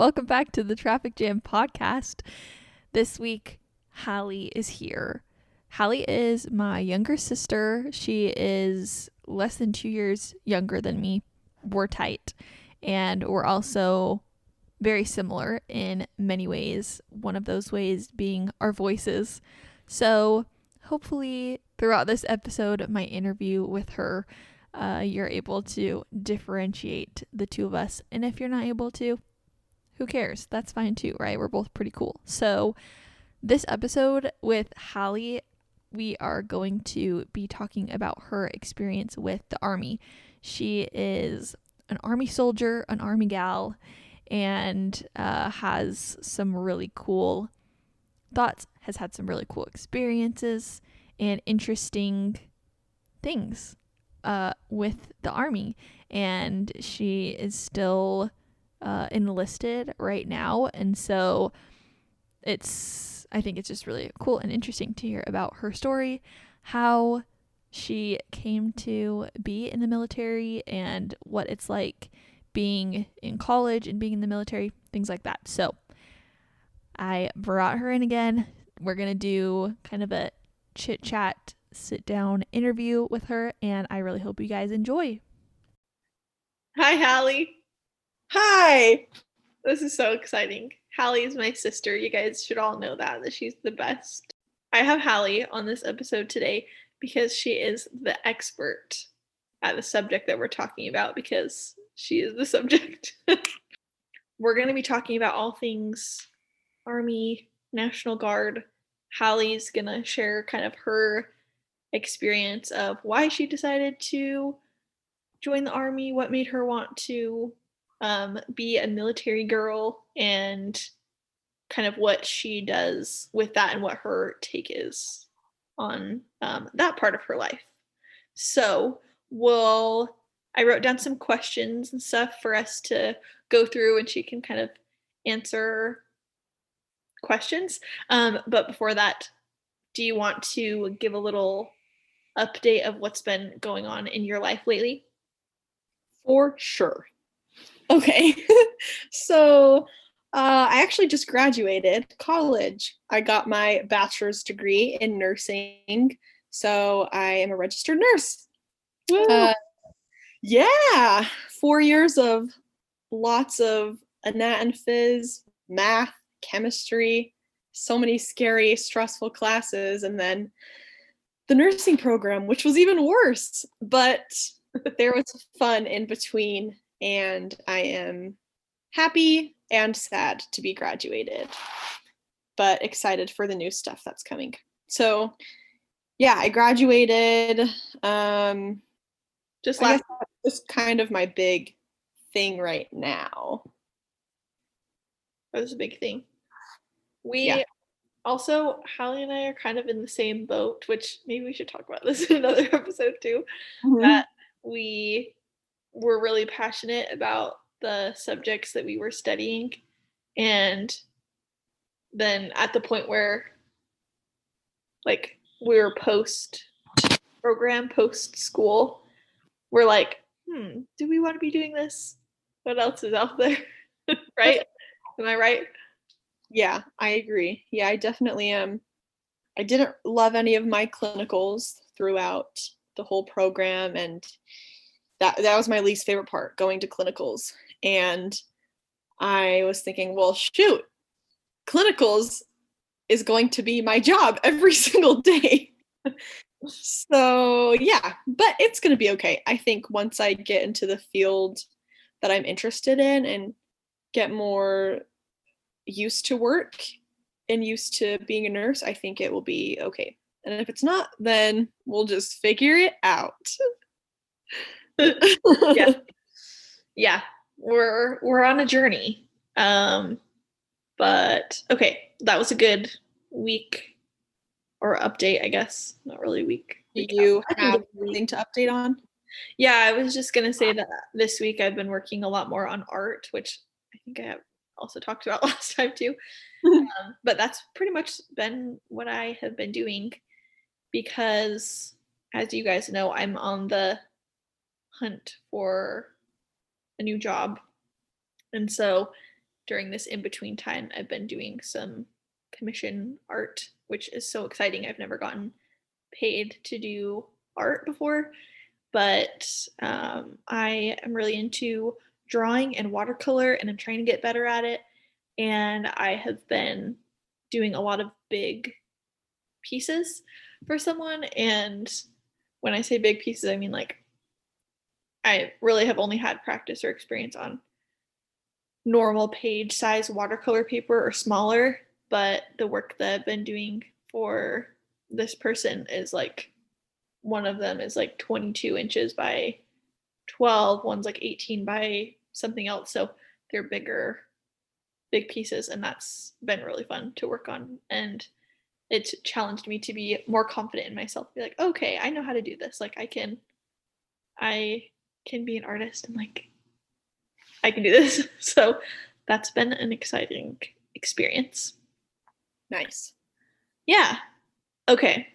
Welcome back to the Traffic Jam podcast. This week, Halli is here. Halli is my younger sister. She is less than 2 years younger than me. We're tight. And we're also very similar in many ways. One of those ways being our voices. So hopefully throughout this episode, my interview with her, you're able to differentiate the two of us. And if you're not able to, who cares? That's fine too, right? We're both pretty cool. So this episode with Halli, we are going to be talking about her experience with the Army. She is an Army soldier, an Army gal, and has some really cool thoughts, has had some really cool experiences and interesting things with the Army. And she is still enlisted right now, and so I think it's just really cool and interesting to hear about her story, how she came to be in the military and what it's like being in college and being in the military, things like that. So I brought her in again. We're gonna do kind of a chit chat, sit down interview with her, and I really hope you guys enjoy. Hi, Halli. Hi. This is so exciting. Halli is my sister. You guys should all know that she's the best. I have Halli on this episode today because she is the expert at the subject that we're talking about, because she is the subject. We're going to be talking about all things Army, National Guard. Halli's going to share kind of her experience of why she decided to join the Army, what made her want to be a military girl, and kind of what she does with that and what her take is on that part of her life. So I wrote down some questions and stuff for us to go through, and she can kind of answer questions. But before that, do you want to give a little update of what's been going on in your life lately? For sure. Okay. So I actually just graduated college. I got my bachelor's degree in nursing. So I am a registered nurse. Yeah. 4 years of lots of anat and phys, math, chemistry, so many scary, stressful classes. And then the nursing program, which was even worse. But there was fun in between, and I am happy and sad to be graduated, but excited for the new stuff that's coming. So yeah, I graduated. Just last, this kind of my big thing right now. That was a big thing. Also, Halli and I are kind of in the same boat, which maybe we should talk about this in another episode too. Mm-hmm. That we were really passionate about the subjects that we were studying, and then at the point where like we were post program, post school, we're like, do we want to be doing this? What else is out there? Right? Am I right? Yeah, I agree. Yeah, I definitely am. I didn't love any of my clinicals throughout the whole program, and that was my least favorite part, going to clinicals. And I was thinking, well, shoot, clinicals is going to be my job every single day. So yeah, but it's going to be okay. I think once I get into the field that I'm interested in and get more used to work and used to being a nurse, I think it will be okay. And if it's not, then we'll just figure it out. Yeah, we're on a journey. But okay, that was a good week or update, I guess. Not really week. Do you have anything to update on? Yeah, I was just gonna say that this week I've been working a lot more on art, which I think I have also talked about last time too. But that's pretty much been what I have been doing, because as you guys know, I'm on the hunt for a new job. And so during this in-between time, I've been doing some commission art, which is so exciting. I've never gotten paid to do art before, but I am really into drawing and watercolor, and I'm trying to get better at it. And I have been doing a lot of big pieces for someone. And when I say big pieces, I mean like I really have only had practice or experience on normal page size watercolor paper or smaller, but the work that I've been doing for this person is like one of them is like 22 inches by 12, one's like 18 by something else. So they're big pieces, and that's been really fun to work on. And it's challenged me to be more confident in myself, be like, okay, I know how to do this. Like I can be an artist, and like I can do this. So that's been an exciting experience. Nice. Yeah. Okay.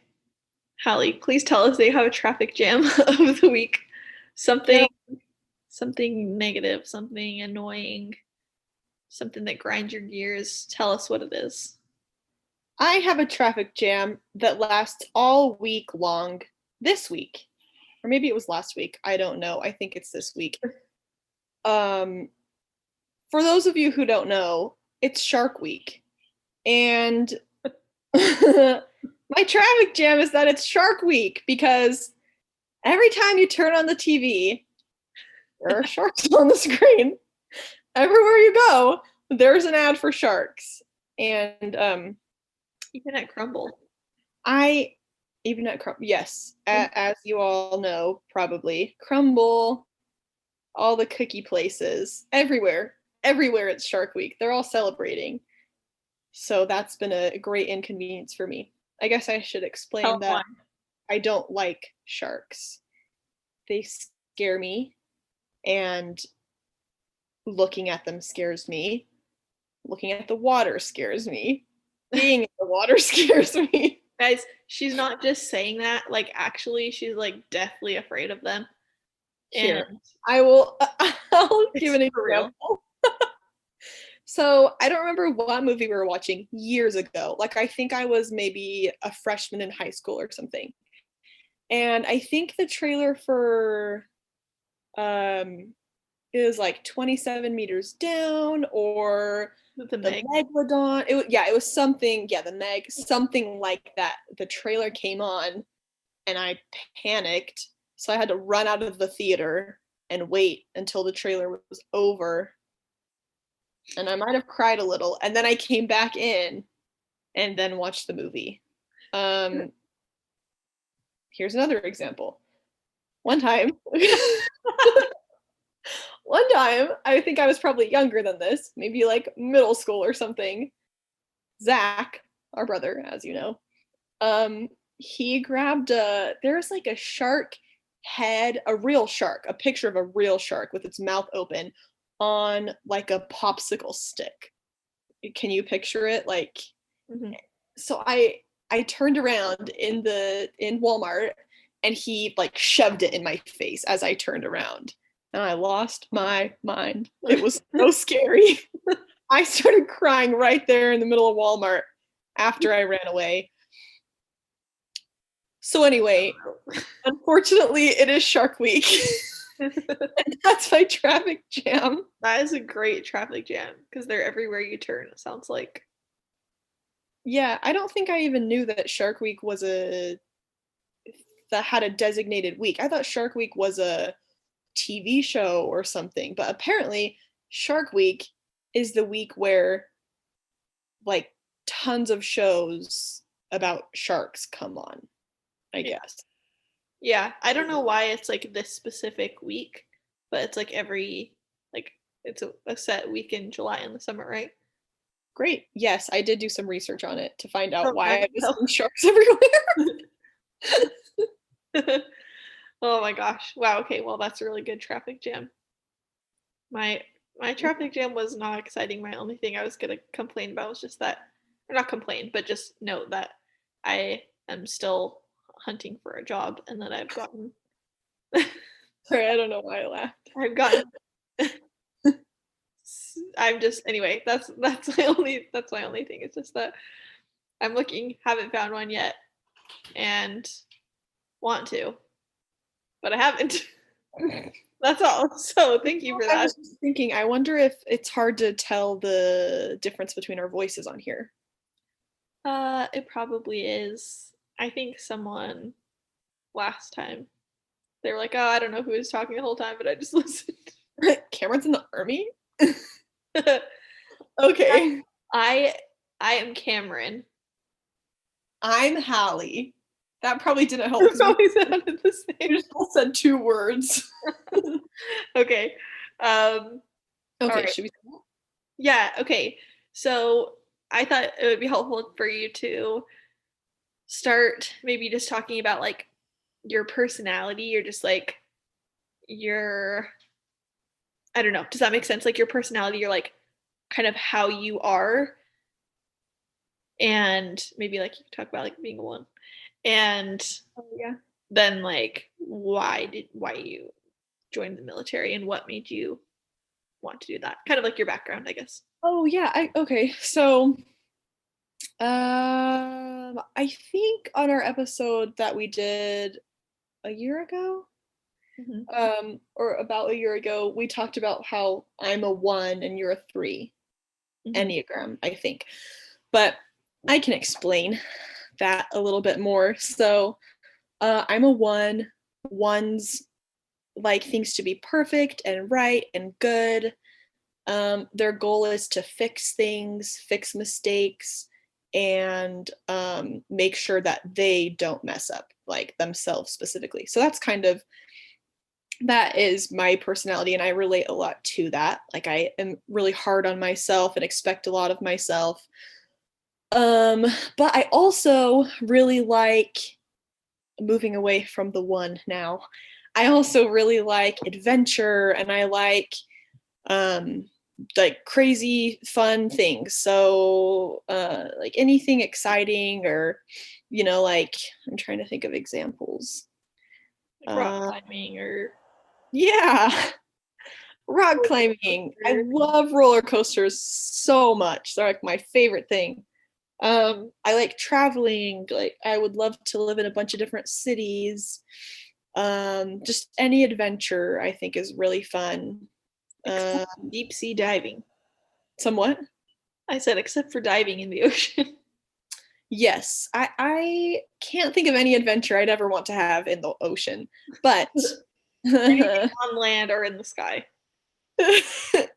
Hallie, please tell us they have a traffic jam of the week. Something something negative, something annoying, something that grinds your gears. Tell us what it is. I have a traffic jam that lasts all week long this week. Or maybe it was last week. I don't know. I think it's this week. For those of you who don't know, it's Shark Week. And my traffic jam is that it's Shark Week because every time you turn on the TV, there are sharks on the screen. Everywhere you go, there's an ad for sharks. And even at Crumble. Yes, as you all know, probably Crumble, all the cookie places, everywhere it's Shark Week. They're all celebrating. So that's been a great inconvenience for me. I guess I should explain that I don't like sharks. They scare me, and looking at them scares me. Looking at the water scares me. Being in the water scares me. Guys, she's not just saying that. Like, actually, she's like deathly afraid of them. Here, I'll give an example. So I don't remember what movie we were watching years ago. Like, I think I was maybe a freshman in high school or something. And I think the trailer for it was like 27 meters down, or the Megalodon. It was something, the Meg, something like that. The trailer came on and I panicked. So I had to run out of the theater and wait until the trailer was over. And I might have cried a little. And then I came back in and then watched the movie. Here's another example. One time, I think I was probably younger than this, maybe like middle school or something. Zach, our brother, as you know, he grabbed there's like a shark head, a real shark, a picture of a real shark with its mouth open on like a popsicle stick. Can you picture it? Like, so I turned around in Walmart, and he like shoved it in my face as I turned around, and I lost my mind. It was so scary. I started crying right there in the middle of Walmart after I ran away. So anyway, unfortunately, it is Shark Week. And that's my traffic jam. That is a great traffic jam because they're everywhere you turn, it sounds like. Yeah, I don't think I even knew that Shark Week had a designated week. I thought Shark Week was a TV show or something, but apparently Shark Week is the week where like tons of shows about sharks come on, I guess. Yeah, I don't know why it's like this specific week, but it's like it's a set week in July in the summer, right? Great. Yes, I did do some research on it to find out why I was seeing sharks everywhere. Oh my gosh. Wow, okay, well that's a really good traffic jam. My traffic jam was not exciting. My only thing I was gonna complain about was just that, or not complain, but just note that I am still hunting for a job, and that I've gotten Sorry, I don't know why I laughed. I've gotten I'm just anyway. That's my only thing. It's just that I'm looking, haven't found one yet, and want to, but I haven't. That's all. So thank you for I that. was just thinking, I wonder if it's hard to tell the difference between our voices on here. It probably is. I think someone last time they were like, "Oh, I don't know who was talking the whole time, but I just listened." Cameron's in the army? Okay. I am Cameron. I'm Halli. That probably didn't help It because always sounded the same. we just all said 2 words. Okay. Okay, right. should we? Yeah, okay. So I thought it would be helpful for you to start maybe just talking about like your personality or just like your, I don't know, does that make sense? Like your personality, you're like kind of how you are, and maybe like you could talk about like being a one. And Oh, yeah. then like why you joined the military and what made you want to do that? Kind of like your background, I guess. Oh, yeah. Okay. So, I think on our episode that we did a year ago, or about a year ago, we talked about how I'm a 1 and you're a 3 Enneagram, I think. But I can explain that a little bit more. So, I'm a 1. Ones like things to be perfect and right and good. Their goal is to fix things, fix mistakes, and make sure that they don't mess up, like themselves specifically. So that is my personality, and I relate a lot to that. Like I am really hard on myself and expect a lot of myself. But I also really like moving away from the 1 now. I also really like adventure, and I um like crazy fun things. So like anything exciting, or like I'm trying to think of examples. Like rock climbing or Yeah. Rock climbing. I love roller coasters so much. They're like my favorite thing. I like traveling. Like I would love to live in a bunch of different cities. Just any adventure I think is really fun. deep sea diving. Somewhat. I said except for diving in the ocean. Yes, I can't think of any adventure I'd ever want to have in the ocean, but Anything on land or in the sky.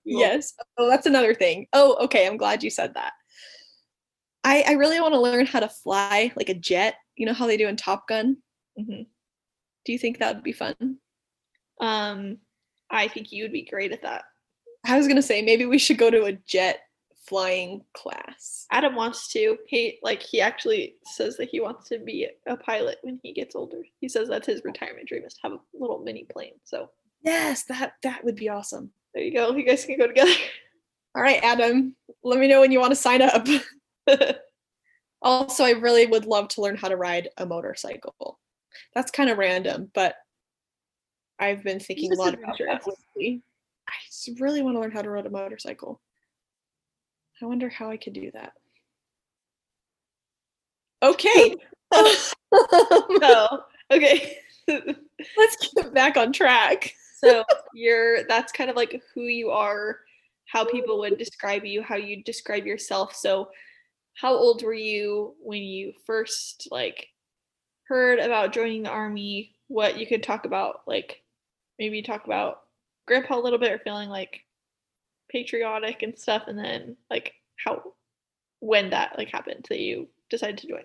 yes. Oh, that's another thing. Oh, okay. I'm glad you said that. I really want to learn how to fly like a jet. You know how they do in Top Gun? Mm-hmm. Do you think that would be fun? I think you would be great at that. I was gonna say maybe we should go to a jet flying class. Adam wants to. He actually says that he wants to be a pilot when he gets older. He says that's his retirement dream is to have a little mini plane. So yes, that would be awesome. There you go. You guys can go together. All right, Adam. Let me know when you want to sign up. Also, I really would love to learn how to ride a motorcycle. That's kind of random, but I've been thinking a lot about that lately. I just really want to learn how to ride a motorcycle. I wonder how I could do that. Okay. Okay. Let's get back on track. So that's kind of like who you are, how people would describe you, how you describe yourself. So how old were you when you first like heard about joining the army? What you could talk about, like maybe talk about grandpa a little bit or feeling like patriotic and stuff, and then like when that like happened that you decided to join.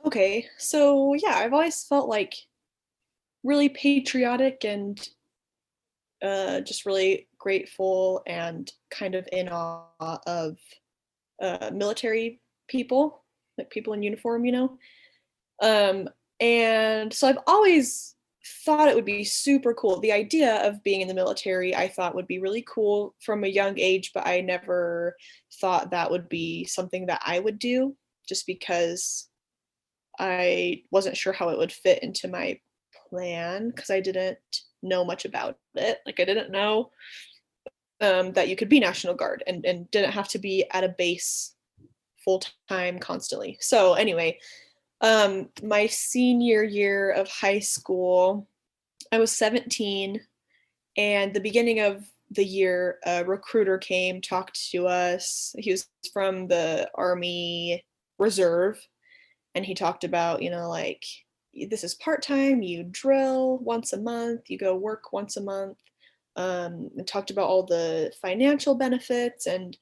Okay, so yeah, I've always felt like really patriotic and just really grateful and kind of in awe of military people, like people in uniform, and so I've always thought it would be super cool. The idea of being in the military, I thought would be really cool from a young age, but I never thought that would be something that I would do just because I wasn't sure how it would fit into my plan because I didn't know much about it. Like I didn't know that you could be National Guard and didn't have to be at a base full time constantly. So anyway, my senior year of high school, I was 17, and the beginning of the year, a recruiter came, talked to us. He was from the Army Reserve, and he talked about, like, this is part-time, you drill once a month, you go work once a month, and talked about all the financial benefits, and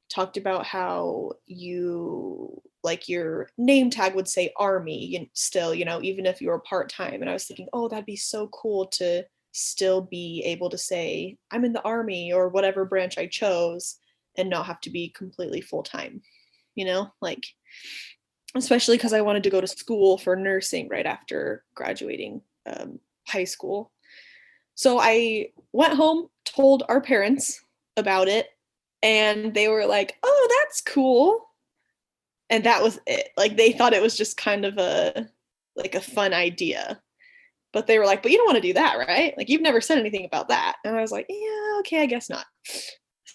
talked about how you, like, your name tag would say Army still, even if you were part-time. And I was thinking, oh, that'd be so cool to still be able to say I'm in the Army or whatever branch I chose and not have to be completely full-time, like, especially because I wanted to go to school for nursing right after graduating high school. So I went home, told our parents about it, and they were like, oh, that's cool. And that was it. Like, they thought it was just kind of a fun idea. But they were like, but you don't want to do that, right? Like, you've never said anything about that. And I was like, yeah, okay, I guess not.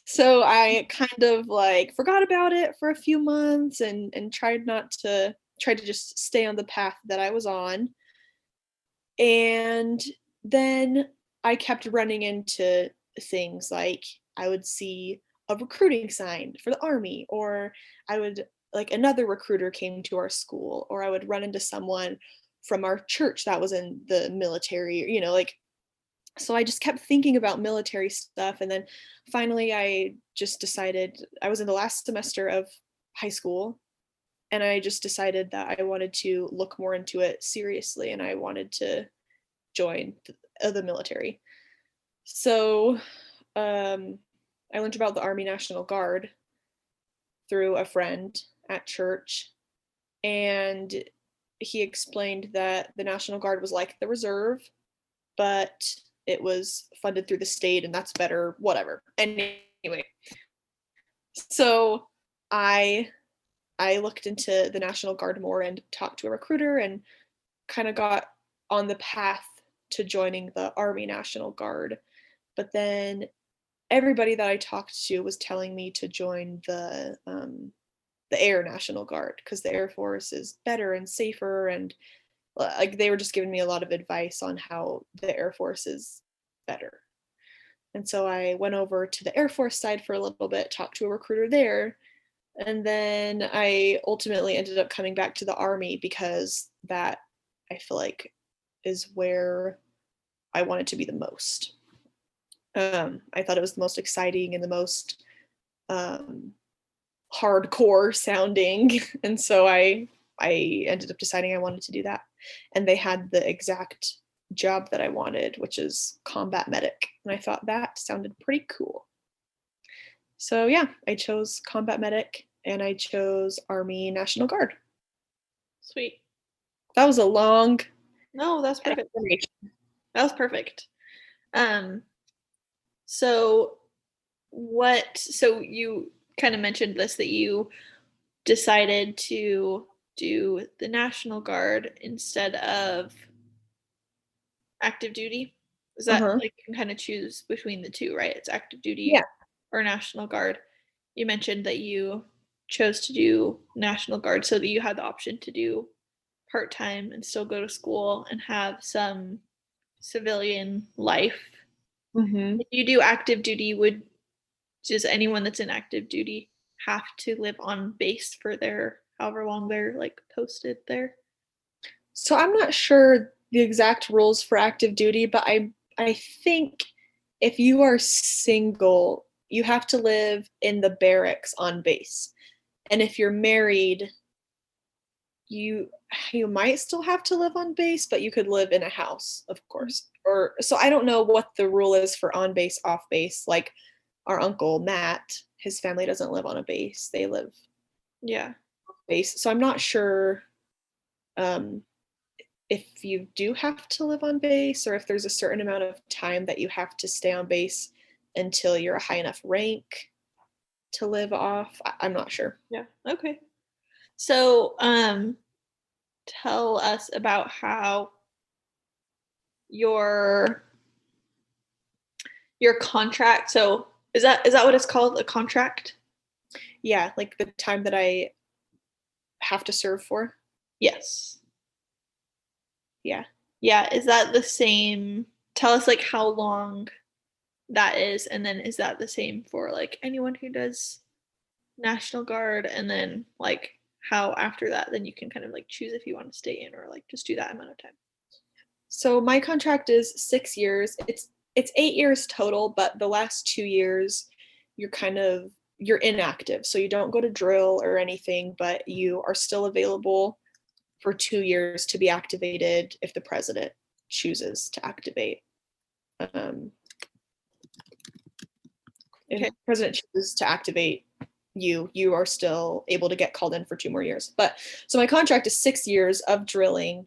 So I kind of like forgot about it for a few months and tried to just stay on the path that I was on. And then I kept running into things like I would see a recruiting sign for the Army, or I would, like, another recruiter came to our school, or I would run into someone from our church that was in the military, like, so I just kept thinking about military stuff. And then finally I just decided, I was in the last semester of high school, and I just decided that I wanted to look more into it seriously, and I wanted to join the military. So I learned about the Army National Guard through a friend at church, and he explained that the National Guard was like the reserve, but it was funded through the state, and that's better, whatever. Anyway, so I looked into the National Guard more and talked to a recruiter and kind of got on the path to joining the Army National Guard. But then everybody that I talked to was telling me to join the Air National Guard because the Air Force is better and safer, and like they were just giving me a lot of advice on how the Air Force is better. And so I went over to the Air Force side for a little bit, talked to a recruiter there, and then I ultimately ended up coming back to the Army because that, I feel like, is where I wanted to be the most. I thought it was the most exciting and the most hardcore sounding, and so I ended up deciding I wanted to do that. And they had the exact job that I wanted, which is combat medic, and I thought that sounded pretty cool. So yeah, I chose combat medic, and I chose Army National Guard. Sweet. That was a long. No, that's perfect. That was perfect. So you kind of mentioned this, that you decided to do the National Guard instead of active duty. Is that like you can kind of choose between the two, right? It's active duty or National Guard. You mentioned that you chose to do National Guard so that you had the option to do part-time and still go to school and have some civilian life. If you do active duty, does anyone that's in active duty have to live on base for their however long they're like posted there? So I'm not sure the exact rules for active duty, but I think if you are single, you have to live in the barracks on base. And if you're married, you might still have to live on base, but you could live in a house, of course. Or so I don't know what the rule is for on base, off base. Like our uncle Matt, his family doesn't live on a base. They live off base. So I'm not sure if you do have to live on base, or if there's a certain amount of time that you have to stay on base until you're a high enough rank to live off. I'm not sure. Yeah. Okay. So, tell us about how your contract. So Is that what it's called, a contract? Yeah, like the time that I have to serve for. Yes. Yeah. Yeah, is that the same? Tell us like how long that is, and then is that the same for like anyone who does National Guard, and then like how after that then you can kind of like choose if you want to stay in or like just do that amount of time. So my contract is 6 years. It's 8 years total, but the last 2 years you're inactive. So you don't go to drill or anything, but you are still available for 2 years to be activated if the president chooses to activate. If Okay. the president chooses to activate you are still able to get called in for 2 more years. But so my contract is 6 years of drilling.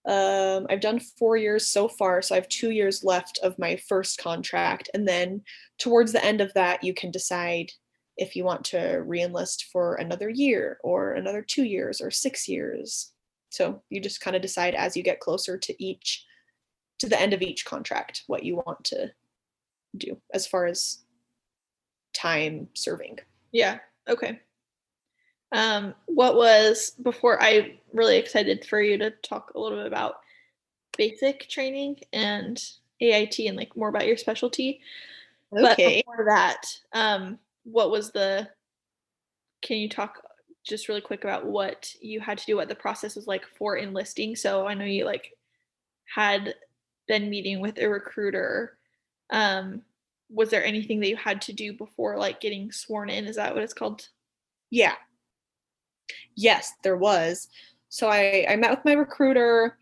I've done 4 years so far, so I have 2 years left of my first contract. And then towards the end of that, you can decide if you want to reenlist for another year or another 2 years or 6 years. So you just kind of decide as you get closer to the end of each contract what you want to do as far as time serving. Yeah. Okay. What was before I'm really excited for you to talk a little bit about basic training and AIT and like more about your specialty. But Okay. before that, what was can you talk just really quick about what you had to do, what the process was like for enlisting? So I know you like had been meeting with a recruiter. Was there anything that you had to do before like getting sworn in? Is that what it's called? Yeah. Yes, there was. So I met with my recruiter.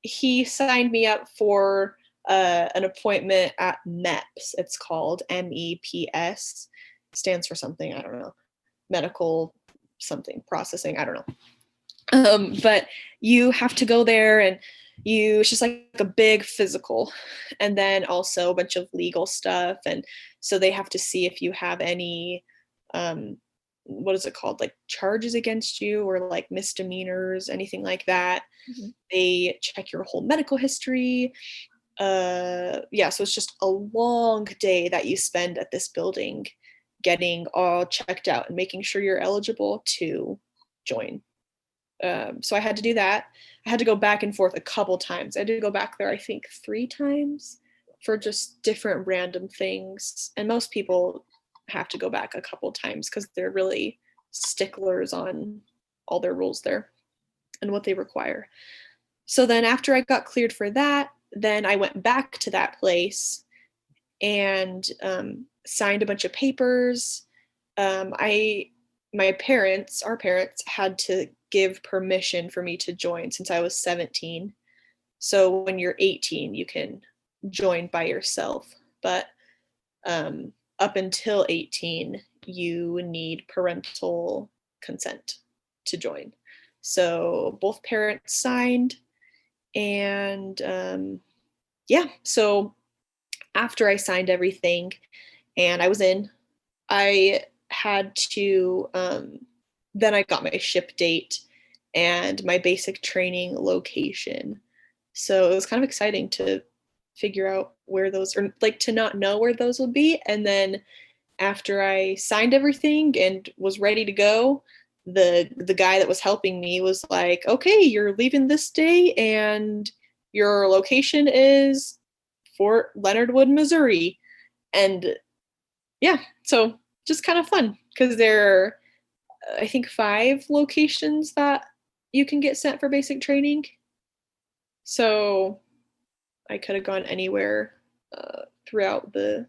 He signed me up for an appointment at MEPS. It's called MEPS. Stands for something, I don't know. Medical something processing, I don't know. But you have to go there and it's just like a big physical, and then also a bunch of legal stuff. And so they have to see if you have any what is it called, like charges against you or like misdemeanors, anything like that. Mm-hmm. They check your whole medical history. Yeah, so it's just a long day that you spend at this building getting all checked out and making sure you're eligible to join. So I had to do that. I had to go back and forth a couple times. I did go back there, I think 3 times for just different random things. And most people have to go back a couple times because they're really sticklers on all their rules there and what they require. So then after I got cleared for that, then I went back to that place and signed a bunch of papers. My parents, our parents, had to give permission for me to join since I was 17. So when you're 18, you can join by yourself. But up until 18, you need parental consent to join. So both parents signed. And yeah, so after I signed everything and I was in, I had to, then I got my ship date and my basic training location. So it was kind of exciting to figure out where those, or like to not know where those would be. And then after I signed everything and was ready to go, the guy that was helping me was like, "Okay, you're leaving this day and your location is Fort Leonard Wood, Missouri." And yeah, so just kind of fun because there are, I think, 5 locations that you can get sent for basic training. So I could have gone anywhere throughout the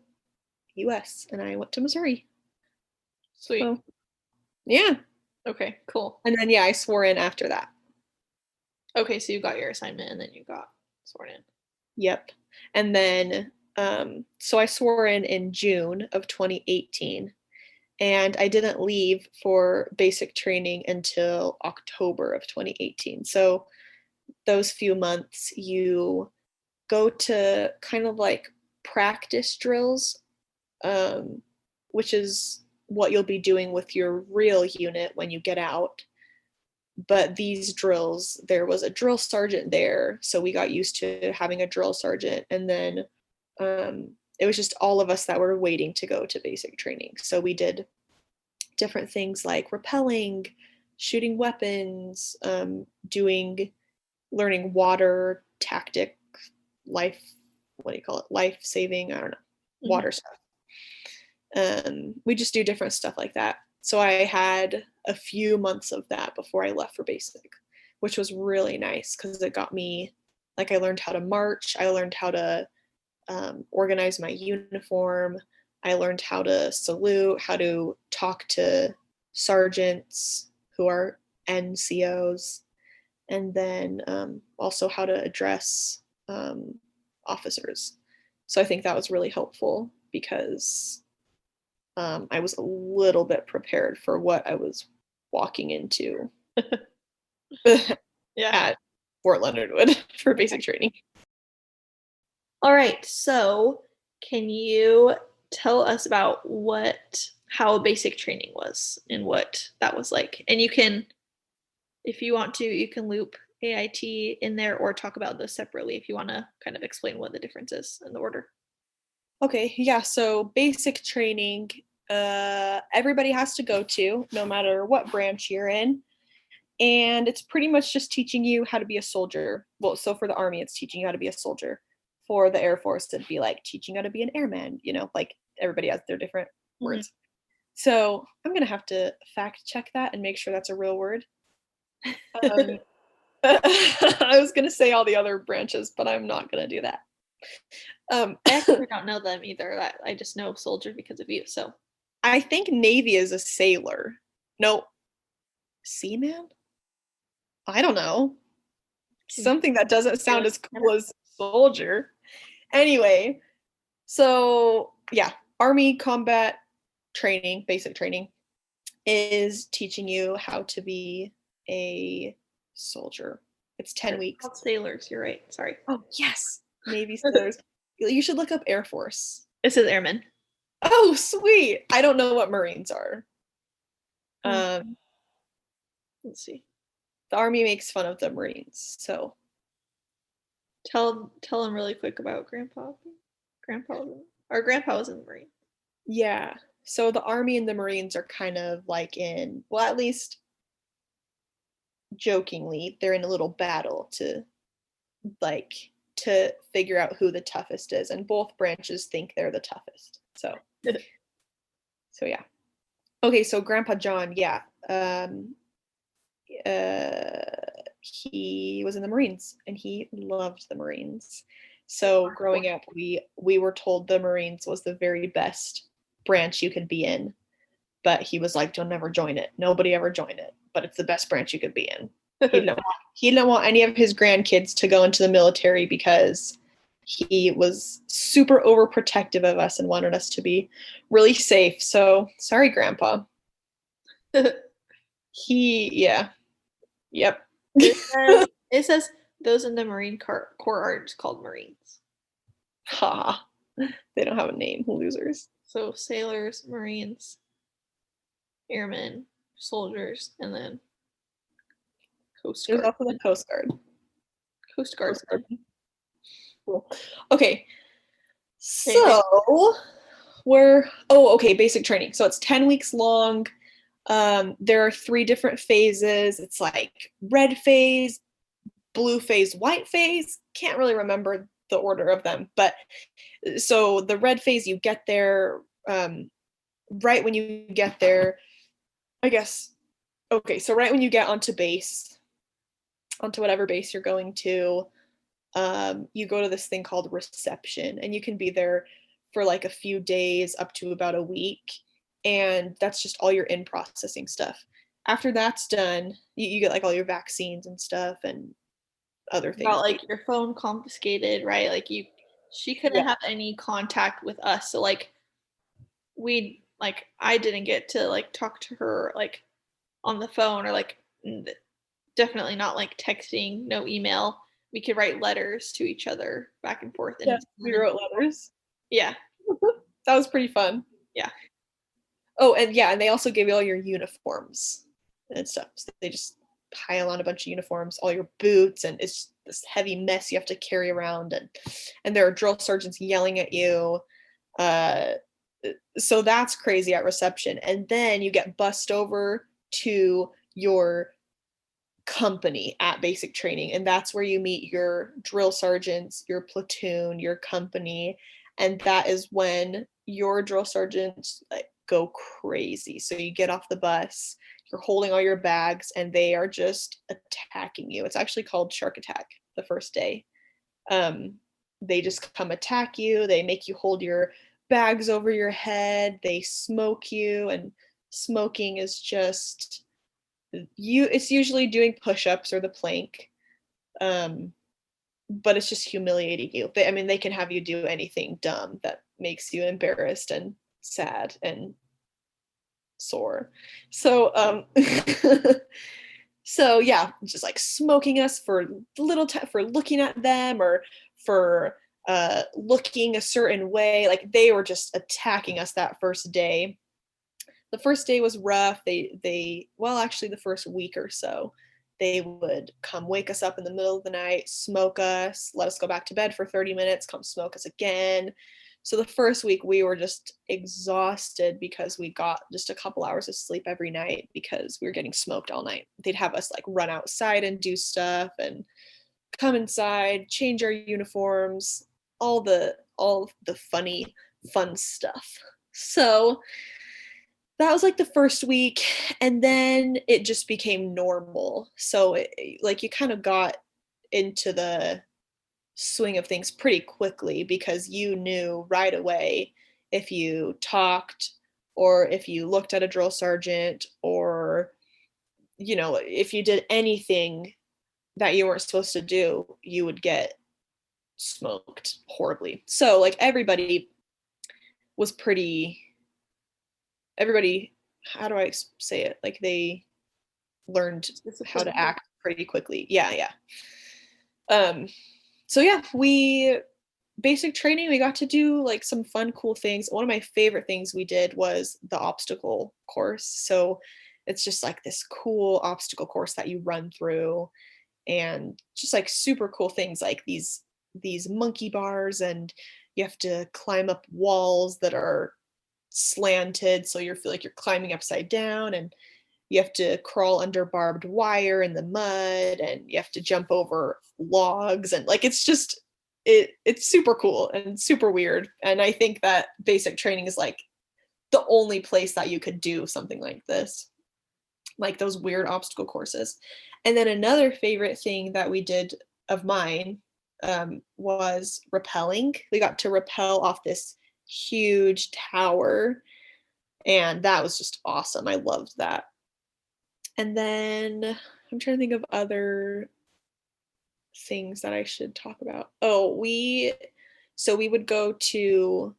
US and I went to Missouri. Sweet. So yeah. Okay, cool. And then yeah, I swore in after that. Okay, so you got your assignment and then you got sworn in. Yep. And then so I swore in June of 2018, and I didn't leave for basic training until October of 2018. So those few months you go to kind of like practice drills, which is what you'll be doing with your real unit when you get out. But these drills, there was a drill sergeant there, so we got used to having a drill sergeant. And then it was just all of us that were waiting to go to basic training. So we did different things like rappelling, shooting weapons, learning water tactic, life saving, I don't know, water stuff. We just do different stuff like that. So I had a few months of that before I left for basic, which was really nice because it got me, like, I learned how to march. I learned how to organize my uniform. I learned how to salute, how to talk to sergeants who are NCOs, and then also how to address officers. So I think that was really helpful because I was a little bit prepared for what I was walking into at Fort Leonard Wood for basic training. All right, so can you tell us about how basic training was and what that was like? And you can, if you want to, you can loop AIT in there or talk about those separately if you want to kind of explain what the difference is in the order. Okay, yeah, so basic training, everybody has to go to, no matter what branch you're in. And it's pretty much just teaching you how to be a soldier. Well, so for the Army, it's teaching you how to be a soldier. For the Air Force, it'd be like teaching you how to be an airman, like everybody has their different words. So I'm going to have to fact check that and make sure that's a real word. I was going to say all the other branches, but I'm not going to do that. I actually don't know them either. I just know soldier because of you. So I think Navy is a sailor. No, seaman? I don't know. Something that doesn't sound as cool as soldier. Anyway, so yeah, Army combat training, basic training, is teaching you how to be a soldier. It's 10 weeks. Sailors, you're right. Sorry. Oh, yes. Navy sailors. You should look up Air Force. It says airmen. Oh, sweet. I don't know what Marines are. Let's see. The Army makes fun of the Marines, so. Tell them really quick about Grandpa. Our grandpa was in the Marines. Yeah. So the Army and the Marines are kind of like at least jokingly, they're in a little battle to figure out who the toughest is, and both branches think they're the toughest. So yeah. Okay, so Grandpa John, yeah. He was in the Marines and he loved the Marines. So growing up, we were told the Marines was the very best branch you could be in, but he was like, "You'll never join it. Nobody ever join it, but it's the best branch you could be in." He didn't want any of his grandkids to go into the military because he was super overprotective of us and wanted us to be really safe. So sorry, Grandpa. Yep. It says those in the Marine Corps are just called Marines. Ha. They don't have a name, losers. So sailors, Marines, airmen, soldiers, and then Coast Guard. There's also the Coast Guard. Coast Guard. Cool. Okay. So okay, basic training. So it's 10 weeks long. There are 3 different phases. It's like red phase, blue phase, white phase. Can't really remember the order of them, but so the red phase, you get there right when you get there, I guess. Okay, so right when you get onto whatever base you're going to, you go to this thing called reception, and you can be there for like a few days up to about a week, and that's just all your in-processing stuff. After that's done, you get like all your vaccines and stuff and other things. About like your phone confiscated, right? Like she couldn't have any contact with us, so like I didn't get to like talk to her like on the phone, or like definitely not like texting, no email. We could write letters to each other back and forth. And we wrote letters. Yeah. That was pretty fun. Yeah. Oh, and yeah, and they also give you all your uniforms and stuff. So they just pile on a bunch of uniforms, all your boots, and it's this heavy mess you have to carry around, and there are drill sergeants yelling at you. Uh, so that's crazy at reception. And then you get bussed over to your company at basic training, and that's where you meet your drill sergeants, your platoon, your company, and that is when your drill sergeants like go crazy. So you get off the bus, you're holding all your bags, and they are just attacking you. It's actually called shark attack the first day. um, they just come attack you, they make you hold your bags over your head, they smoke you, and smoking is just it's usually doing push-ups or the plank. um, but it's just humiliating you. I mean, they can have you do anything dumb that makes you embarrassed and sad and sore. So so yeah, just like smoking us for for looking at them, or for looking a certain way. Like they were just attacking us that first day. The first day was rough. Well, actually the first week or so, they would come wake us up in the middle of the night, smoke us, let us go back to bed for 30 minutes, come smoke us again. So the first week we were just exhausted because we got just a couple hours of sleep every night because we were getting smoked all night. They'd have us like run outside and do stuff and come inside, change our uniforms, all the funny fun stuff. So that was like the first week, and then it just became normal. So like you kind of got into the swing of things pretty quickly because you knew right away if you talked, or if you looked at a drill sergeant, or if you did anything that you weren't supposed to do, you would get smoked horribly. So like was pretty everybody, how do I say it? Like they learned how to act pretty quickly. Yeah, yeah. So yeah, we basic training, we got to do like some fun, cool things. One of my favorite things we did was the obstacle course. So it's just like this cool obstacle course that you run through, and just like super cool things like these monkey bars, and you have to climb up walls that are slanted so you feel like you're climbing upside down, and you have to crawl under barbed wire in the mud, and you have to jump over logs, and like it's super cool and super weird. And I think that basic training is like the only place that you could do something like this, like those weird obstacle courses. And then another favorite thing that we did of mine was rappelling. We got to rappel off this huge tower, and that was just awesome. I loved that. And then I'm trying to think of other things that I should talk about. Oh, we would go to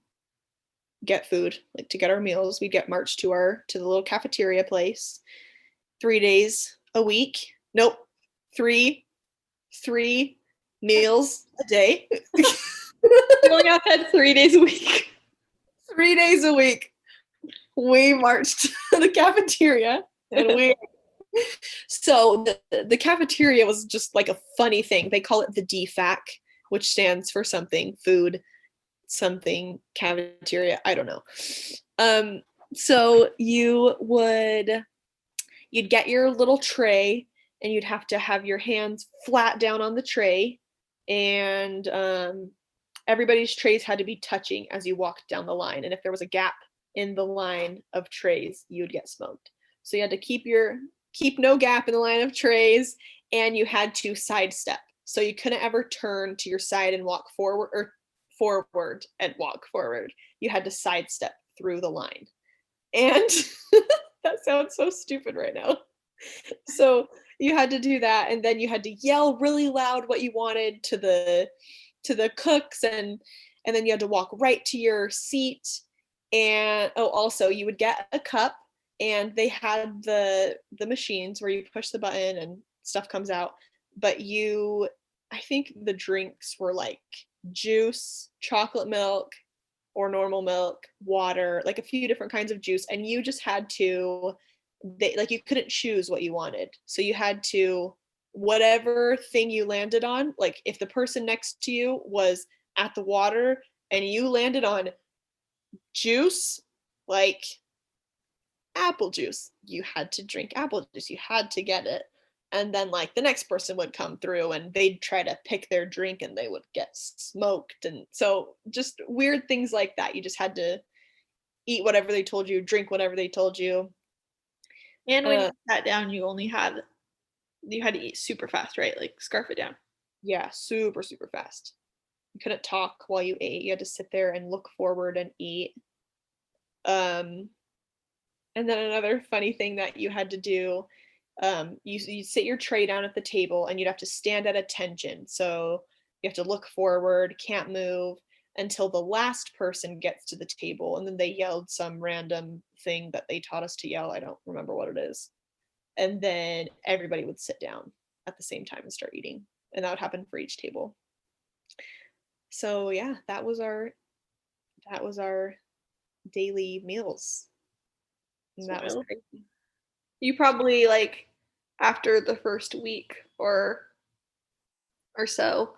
get food, like to get our meals. We'd get marched to the little cafeteria place 3 days a week. Nope. Three meals a day. Going out fed 3 days a week. 3 days a week. We marched to the cafeteria, and so the cafeteria was just like a funny thing. They call it the DFAC, which stands for something food, something cafeteria. I don't know. So you'd get your little tray, and you'd have to have your hands flat down on the tray, and everybody's trays had to be touching as you walked down the line. And if there was a gap in the line of trays, you'd get smoked. So you had to keep no gap in the line of trays, and you had to sidestep. So you couldn't ever turn to your side and walk forward, or forward and walk forward. You had to sidestep through the line. And that sounds so stupid right now. So you had to do that, and then you had to yell really loud what you wanted to the cooks, and then you had to walk right to your seat. And also you would get a cup, and they had the machines where you push the button and stuff comes out. But I think the drinks were like juice, chocolate milk, or normal milk, water, like a few different kinds of juice, and you just had to you couldn't choose what you wanted. So you had to, whatever thing you landed on, like if the person next to you was at the water and you landed on juice, like apple juice. You had to drink apple juice. You had to get it. And then like the next person would come through and they'd try to pick their drink and they would get smoked. And so just weird things like that. You just had to eat whatever they told you, drink whatever they told you. And when you sat down, you had to eat super fast, right? Like scarf it down. Yeah, super, super fast. You couldn't talk while you ate. You had to sit there and look forward and eat. And then another funny thing that you had to do, you sit your tray down at the table and you'd have to stand at attention. So you have to look forward, can't move until the last person gets to the table. And then they yelled some random thing that they taught us to yell. I don't remember what it is. And then everybody would sit down at the same time and start eating. And that would happen for each table. So yeah, that was our daily meals. And that was crazy. You probably like after the first week or so,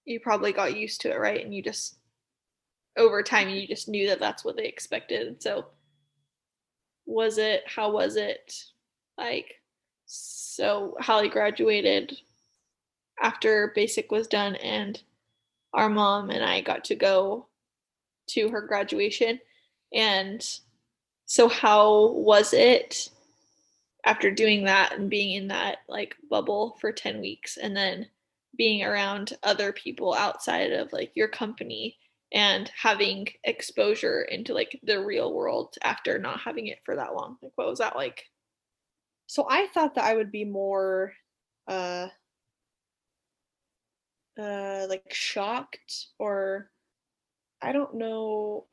you probably got used to it, right? And you just over time you just knew that that's what they expected. And so how was it like? So Halli graduated after basic was done, and our mom and I got to go to her graduation. And so how was it after doing that and being in that like bubble for 10 weeks and then being around other people outside of like your company and having exposure into like the real world after not having it for that long? Like what was that like? So I thought that I would be more uh like shocked, or I don't know,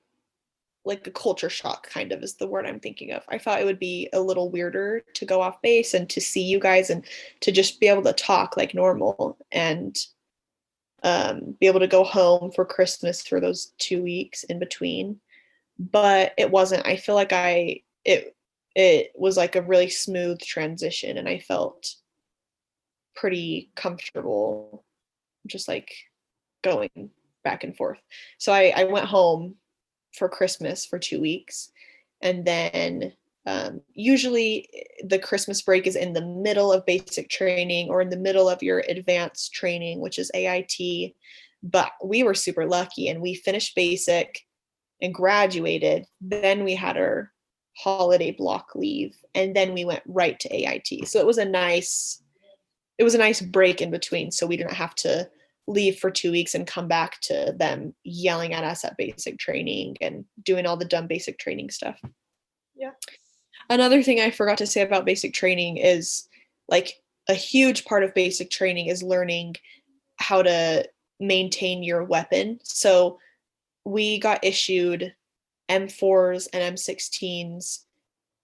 like a culture shock kind of is the word I'm thinking of. I thought it would be a little weirder to go off base and to see you guys and to just be able to talk like normal and be able to go home for Christmas for those 2 weeks in between. But it wasn't. I feel like it was like a really smooth transition and I felt pretty comfortable just like going back and forth. So I went home for Christmas for 2 weeks. And then usually the Christmas break is in the middle of basic training or in the middle of your advanced training, which is AIT. But we were super lucky and we finished basic and graduated. Then we had our holiday block leave and then we went right to AIT. So it was a nice break in between, so we didn't have to leave for 2 weeks and come back to them yelling at us at basic training and doing all the dumb basic training stuff. Yeah. Another thing I forgot to say about basic training is like a huge part of basic training is learning how to maintain your weapon. So we got issued M4s and M16s,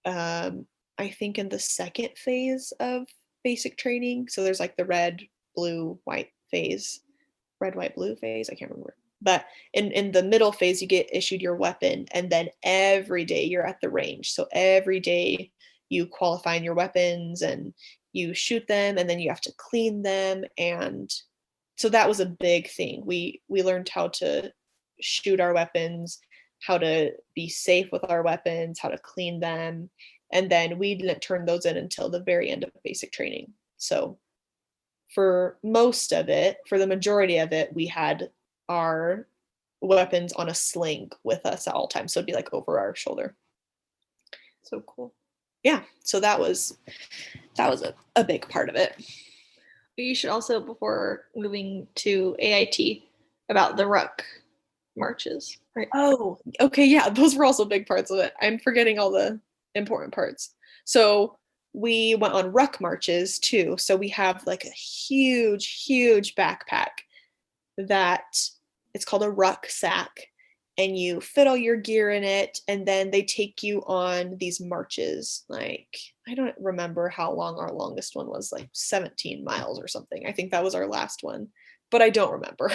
I think in the second phase of basic training. So there's like the red, blue, white phase, red, white, blue phase. I can't remember. But in the middle phase, you get issued your weapon, and then every day you're at the range. So every day you qualify in your weapons and you shoot them, and then you have to clean them. And so that was a big thing. We learned how to shoot our weapons, how to be safe with our weapons, how to clean them, and then we didn't turn those in until the very end of basic training. So for most of it, for the majority of it, we had our weapons on a sling with us at all times. So it'd be like over our shoulder. So cool. Yeah. So that was a big part of it. You should also, before moving to AIT, about the ruck marches, right? Oh, okay. Yeah. Those were also big parts of it. I'm forgetting all the important parts. So we went on ruck marches too. So we have like a huge, huge backpack that it's called a rucksack, and you fit all your gear in it, and then they take you on these marches. Like, I don't remember how long our longest one was, like 17 miles or something. I think that was our last one, but I don't remember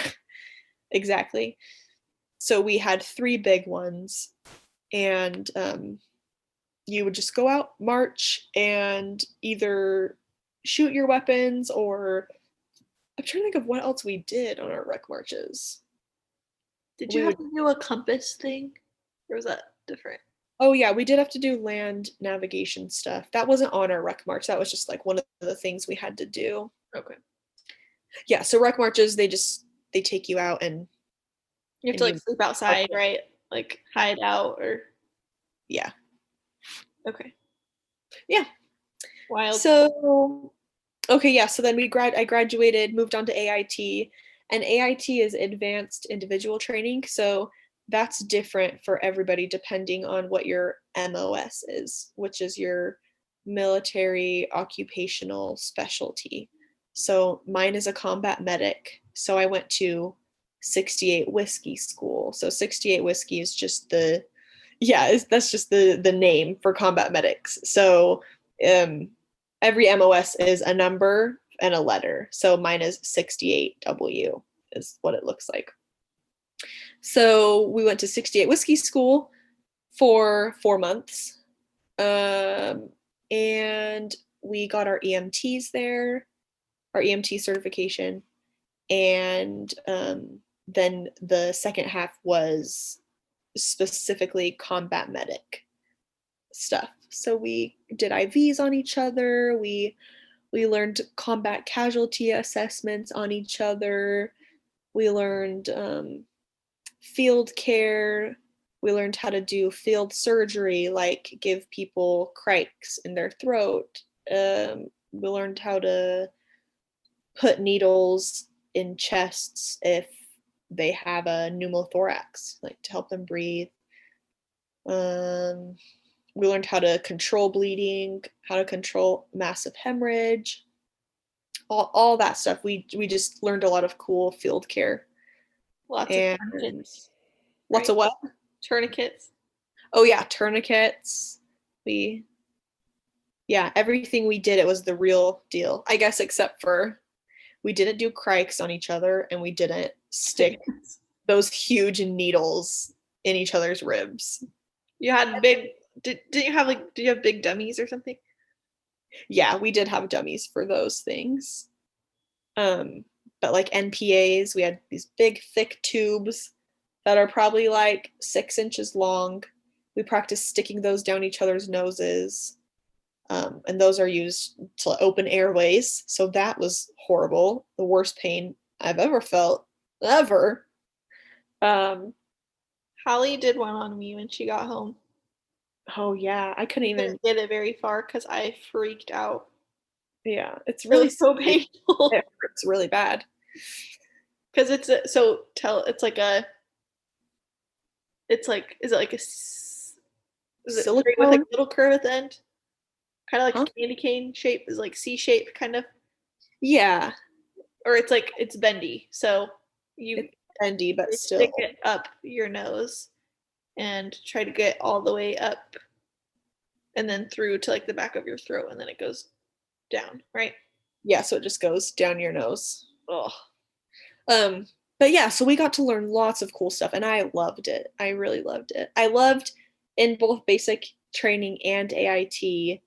exactly. So we had 3 big ones, and you would just go out, march, and either shoot your weapons, or I'm trying to think of what else we did on our rec marches. Did you have to do a compass thing? Or was that different? Oh yeah, we did have to do land navigation stuff. That wasn't on our rec march. That was just like one of the things we had to do. Okay. Yeah, so rec marches they take you out and You have to like sleep outside, right? Like hide out or yeah. okay. Yeah. Wild. So okay, yeah, so then I graduated, moved on to AIT, and AIT is advanced individual training. So that's different for everybody depending on what your MOS is, which is your military occupational specialty. So mine is a combat medic. So I went to 68 Whiskey School. So 68 Whiskey is just that's just the name for combat medics. So every MOS is a number and a letter. So mine is 68W is what it looks like. So we went to 68 Whiskey School for 4 months. And we got our EMTs there, our EMT certification. And then the second half was specifically combat medic stuff. So we did IVs on each other. We learned combat casualty assessments on each other. We learned field care. We learned how to do field surgery, like give people crikes in their throat. We learned how to put needles in chests if they have a pneumothorax, like to help them breathe. We learned how to control bleeding, how to control massive hemorrhage, all that stuff. We just learned a lot of cool field care. Lots of tourniquets. Lots of what? Tourniquets. Oh yeah, tourniquets. Everything we did, it was the real deal. I guess except for we didn't do crikes on each other and we didn't stick those huge needles in each other's ribs. You had big did you have big dummies or something? Yeah, we did have dummies for those things. But like NPAs, we had these big thick tubes that are probably like 6 inches long. We practiced sticking those down each other's noses. And those are used to open airways. So that was horrible. The worst pain I've ever felt. Ever. Halli did one on me when she got home. Oh yeah, I couldn't even get it very far because I freaked out. Yeah, it's really so painful. It hurts really bad. Because it's is it like a silicone with like a little curve at the end? Kind of like a candy cane shape, is like C shape kind of. Yeah. Or it's bendy. So it's bendy, but still stick it up your nose and try to get all the way up and then through to like the back of your throat, and then it goes down, right? Yeah, so it just goes down your nose. Oh. But yeah, so we got to learn lots of cool stuff and I loved it. I really loved it. I loved in both basic training and AIT.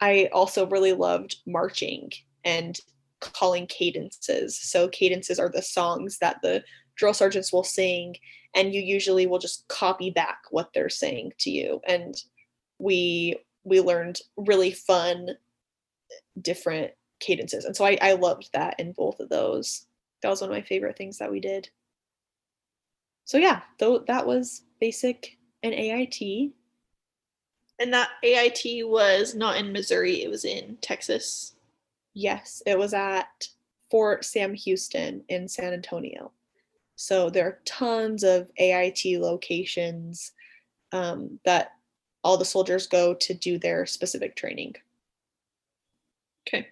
I also really loved marching and calling cadences. So cadences are the songs that the drill sergeants will sing, and you usually will just copy back what they're saying to you. And we learned really fun, different cadences. And so I loved that in both of those. That was one of my favorite things that we did. So yeah, that was basic and AIT. And that AIT was not in Missouri, it was in Texas. Yes, it was at Fort Sam Houston in San Antonio. So there are tons of AIT locations that all the soldiers go to do their specific training. Okay.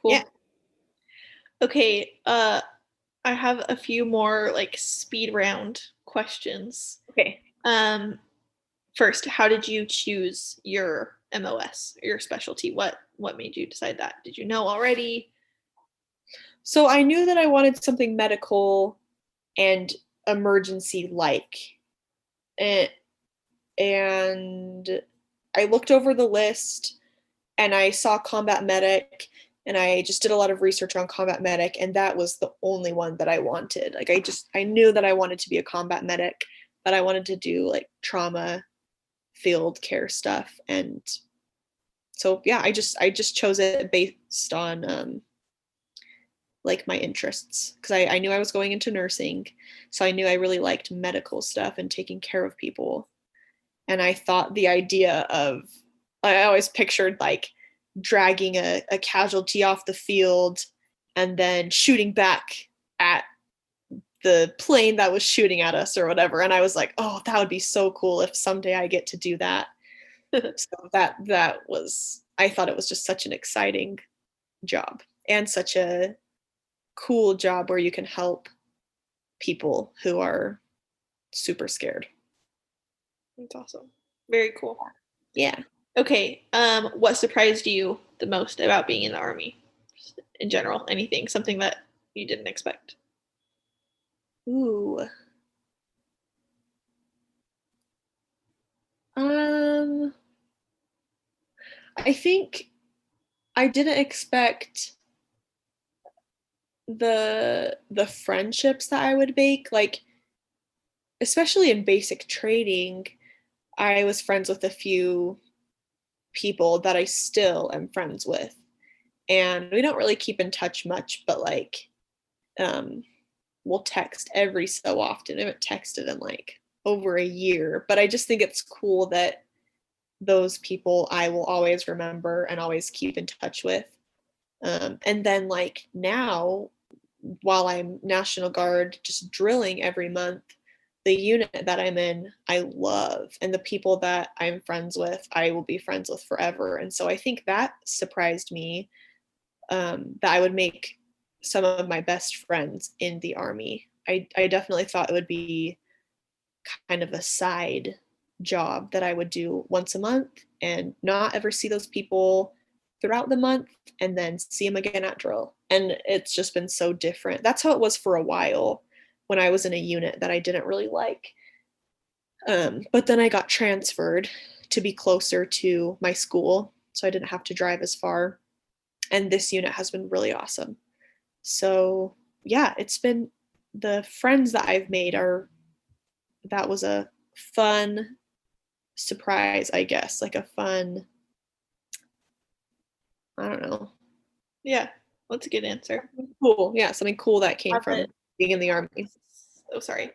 Cool. Yeah. Okay, I have a few more like speed round questions. Okay. First, how did you choose your MOS, your specialty? What made you decide that? Did you know already? So I knew that I wanted something medical and emergency like. And I looked over the list and I saw combat medic, and I just did a lot of research on combat medic, and that was the only one that I wanted. Like I knew that I wanted to be a combat medic, but I wanted to do like trauma field care stuff. And so yeah, I just chose it based on like my interests, because I knew I was going into nursing, so I knew I really liked medical stuff and taking care of people. And I thought the idea of, I always pictured like dragging a casualty off the field and then shooting back at the plane that was shooting at us or whatever. And I was like, oh, that would be so cool if someday I get to do that. So that was, I thought it was just such an exciting job and such a cool job where you can help people who are super scared. That's awesome. Very cool. Yeah. Okay. What surprised you the most about being in the Army? Just in general, anything, something that you didn't expect? Ooh. Um, I think I didn't expect the friendships that I would make, like especially in basic training. I was friends with a few people that I still am friends with. And we don't really keep in touch much, but like um we'll text every so often. I haven't texted in like over a year, but I just think it's cool that those people I will always remember and always keep in touch with. And then like now, while I'm National Guard, just drilling every month, the unit that I'm in, I love. And the people that I'm friends with, I will be friends with forever. And so I think that surprised me, that I would make some of my best friends in the Army. I definitely thought it would be kind of a side job that I would do once a month and not ever see those people throughout the month and then see them again at drill. And it's just been so different. That's how it was for a while when I was in a unit that I didn't really like. But then I got transferred to be closer to my school, so I didn't have to drive as far. And this unit has been really awesome. So yeah, it's been, the friends that I've made are, that was a fun surprise, I guess, like a fun, I don't know. Yeah, that's a good answer. Cool. Yeah, something cool that came from being in the Army. Oh, sorry.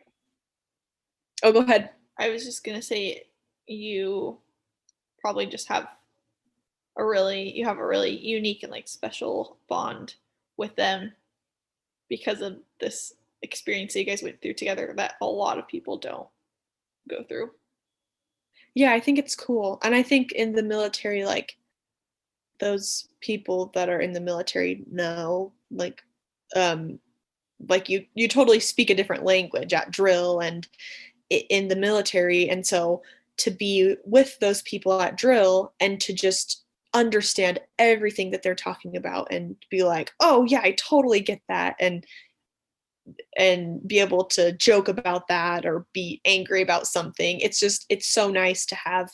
Oh, go ahead. I was just gonna say you probably just have you have a really unique and like special bond with them because of this experience that you guys went through together that a lot of people don't go through. Yeah, I think it's cool. And I think in the military, like those people that are in the military know, like you totally speak a different language at drill and in the military. And so to be with those people at drill and to just understand everything that they're talking about and be like, oh yeah, I totally get that, and be able to joke about that or be angry about something. It's just, it's so nice to have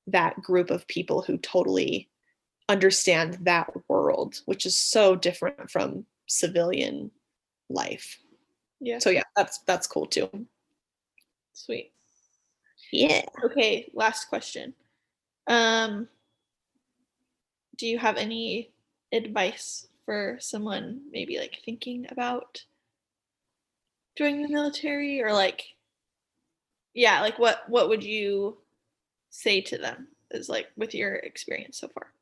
that group of people who totally understand that world, which is so different from civilian life. Yeah. So yeah, that's cool too. Sweet. Yeah. Okay, last question. Do you have any advice for someone maybe like thinking about joining the military, or like, yeah, like what would you say to them is like with your experience so far?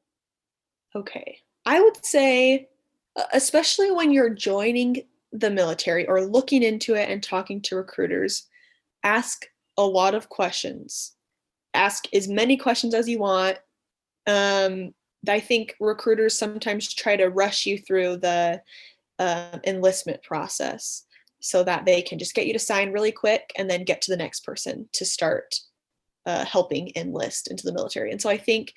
Okay. I would say, especially when you're joining the military or looking into it and talking to recruiters, ask a lot of questions. Ask as many questions as you want. Um, I think recruiters sometimes try to rush you through the enlistment process so that they can just get you to sign really quick and then get to the next person to start helping enlist into the military. And so I think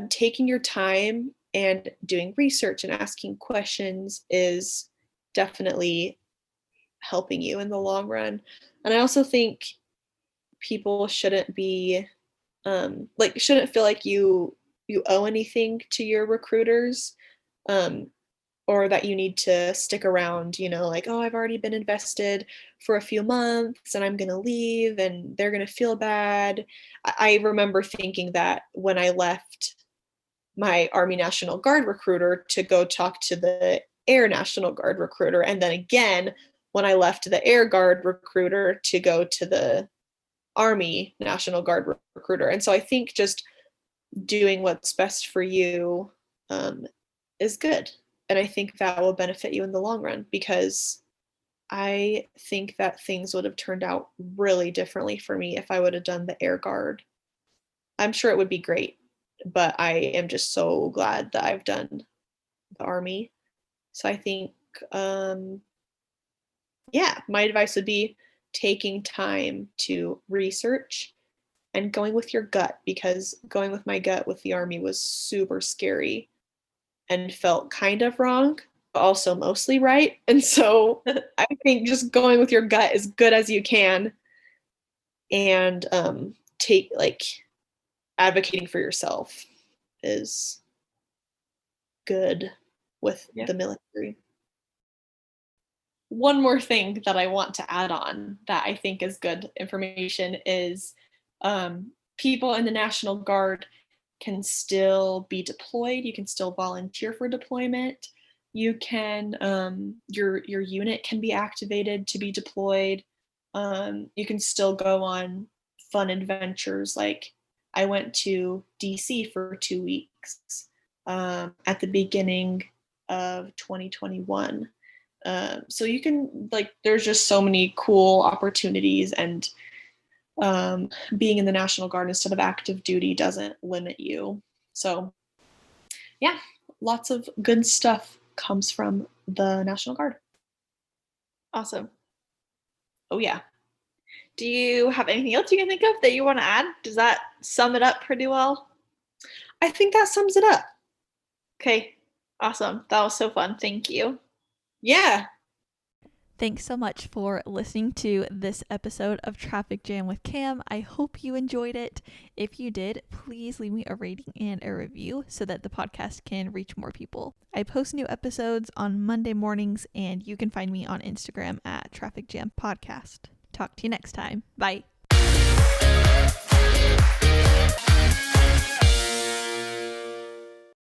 taking your time and doing research and asking questions is definitely helping you in the long run. And I also think people shouldn't be like shouldn't feel like you owe anything to your recruiters. or that you need to stick around, like, oh, I've already been invested for a few months and I'm going to leave and they're going to feel bad. I remember thinking that when I left my Army National Guard recruiter to go talk to the Air National Guard recruiter. And then again, when I left the Air Guard recruiter to go to the Army National Guard recruiter. And so I think just doing what's best for you is good. And I think that will benefit you in the long run, because I think that things would have turned out really differently for me if I would have done the Air Guard. I'm sure it would be great, but I am just so glad that I've done the Army. So I think, my advice would be taking time to research and going with your gut, because going with my gut with the Army was super scary and felt kind of wrong, but also mostly right. And so I think just going with your gut as good as you can, and advocating for yourself is good with the military. One more thing that I want to add on that I think is good information is people in the National Guard can still be deployed. You can still volunteer for deployment. You can, your unit can be activated to be deployed. You can still go on fun adventures. Like I went to DC for 2 weeks at the beginning of 2021. So you can, there's just so many cool opportunities, and being in the National Guard instead of active duty doesn't limit you. So yeah, lots of good stuff comes from the National Guard. Awesome. Oh yeah. Do you have anything else you can think of that you want to add? Does that sum it up pretty well? I think that sums it up. Okay, awesome. That was so fun. Thank you. Yeah. Thanks so much for listening to this episode of Traffic Jam with Cam. I hope you enjoyed it. If you did, please leave me a rating and a review so that the podcast can reach more people. I post new episodes on Monday mornings, and you can find me on Instagram at Traffic Jam Podcast. Talk to you next time. Bye.